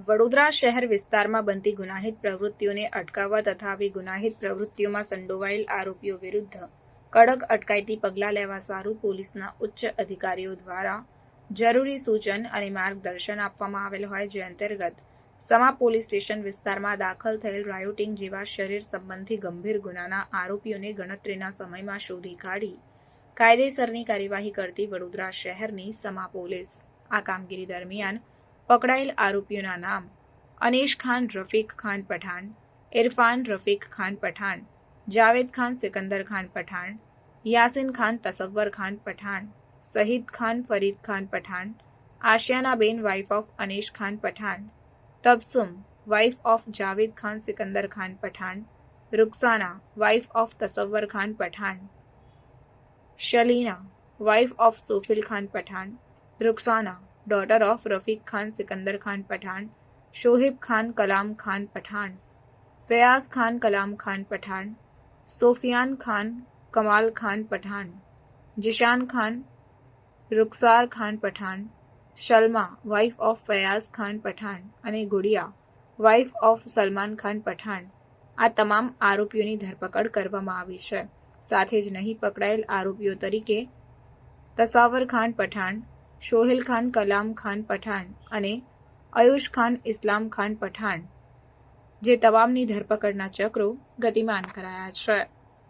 વડોદરા શહેર વિસ્તારમાં બનતી ગુનાહિત પ્રવૃત્તિઓને અટકાવવા તથા આવી ગુનાહિત પ્રવૃત્તિઓમાં સંડોવાયેલ આરોપીઓ વિરુદ્ધ કડક અટકાયતી પગલાં લેવા સારું પોલીસના ઉચ્ચ અધિકારીઓ દ્વારા જરૂરી સૂચન અને માર્ગદર્શન આપવામાં આવેલ હોય, જે અંતર્ગત સમા પોલીસ સ્ટેશન વિસ્તારમાં દાખલ થયેલ રાયોટિંગ જેવા શરીર સંબંધી ગંભીર ગુનાના આરોપીઓને ગણતરીના સમયમાં શોધી કાઢી કાયદેસરની કાર્યવાહી કરતી વડોદરા શહેરની સમા પોલીસ આ કામગીરી દરમિયાન પકડાયેલ આરોપીઓના નામ Anish Khan Rafiq Khan Pathan, Irfan Rafiq Khan Pathan, Javed Khan Sikandar Khan Pathan, Yasin Khan તસવ્વર Khan Pathan, Shahid Khan Farid Khan Pathan, Ashiyanaben wife of Anish Khan Pathan, Tabassum wife of Javed Khan Sikandar Khan Pathan, Ruksana wife of Tasavvar Khan Pathan, Shalina wife of Sofil Khan Pathan, Ruksana daughter of Rafiq Khan Sikandar Khan Pathan, Shoaib Khan Kalam Khan Pathan, Fayaz Khan Kalam Khan Pathan, Sofiyan Khan Kamal Khan Pathan, Zeeshan Khan Ruksar Khan Pathan, Salma wife of Fayaz Khan Pathan અને ગુડિયા વાઇફ ઓફ સલમાન ખાન પઠાણ આ તમામ આરોપીઓની ધરપકડ કરવામાં આવી છે. સાથે જ નહીં પકડાયેલ આરોપીઓ તરીકે તસાવર ખાન પઠાણ, સોહેલ ખાન કલામ ખાન પઠાણ અને અયુશ ખાન ઇસ્લામ ખાન પઠાણ જે તમામની ધરપકડના ચક્રો ગતિમાન કરાયા છે.